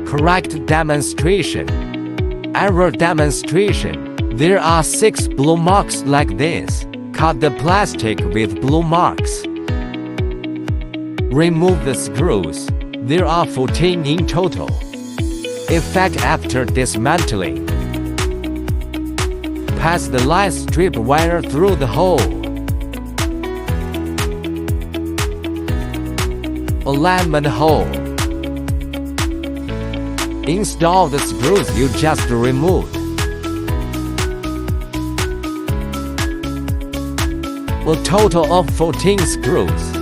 Correct demonstration. Error demonstration. There are 6 blue marks like this. Cut the plastic with blue marks. Remove the screws. There are 14 in total. Effect after dismantling. Pass the light strip wire through the hole. Alignment hole. Install the screws you just removed. A total of 14 screws.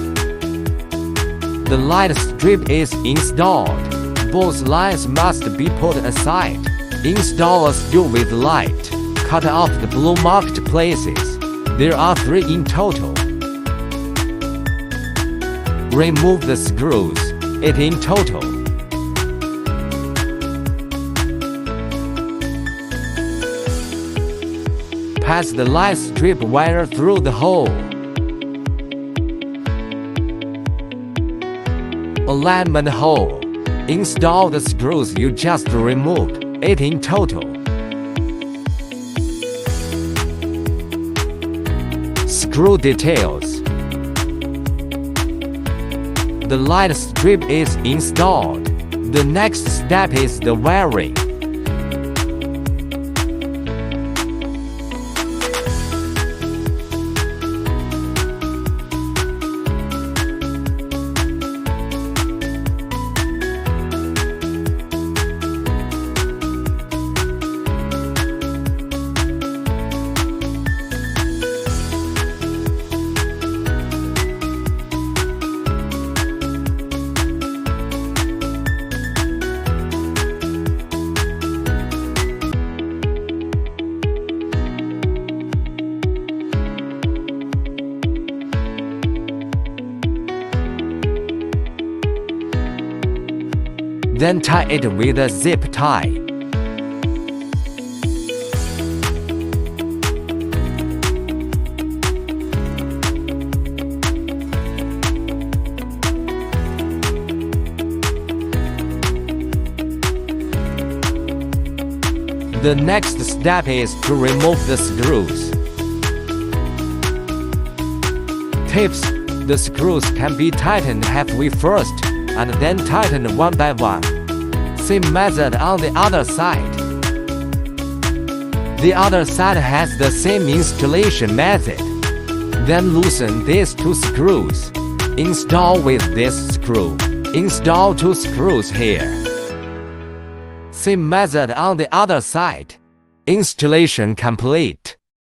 The light strip is installed. Both lines must be put aside. Install a screw with light. Cut off the blue marked places. There are 3 in total. Remove the screws. 8 in total. Pass the light strip wire through the hole. Alignment hole. Install the screws you just removed. 8 in total. Screw details. The light strip is installed. The next step is the wiring. Then tie it with a zip tie. The next step is to remove the screws. Tips: the screws can be tightened halfway first, and then tightened one by one. Same method on the other side. The other side has the same installation method. Then loosen these 2 screws. Install with this screw. Install 2 screws here. Same method on the other side. Installation complete.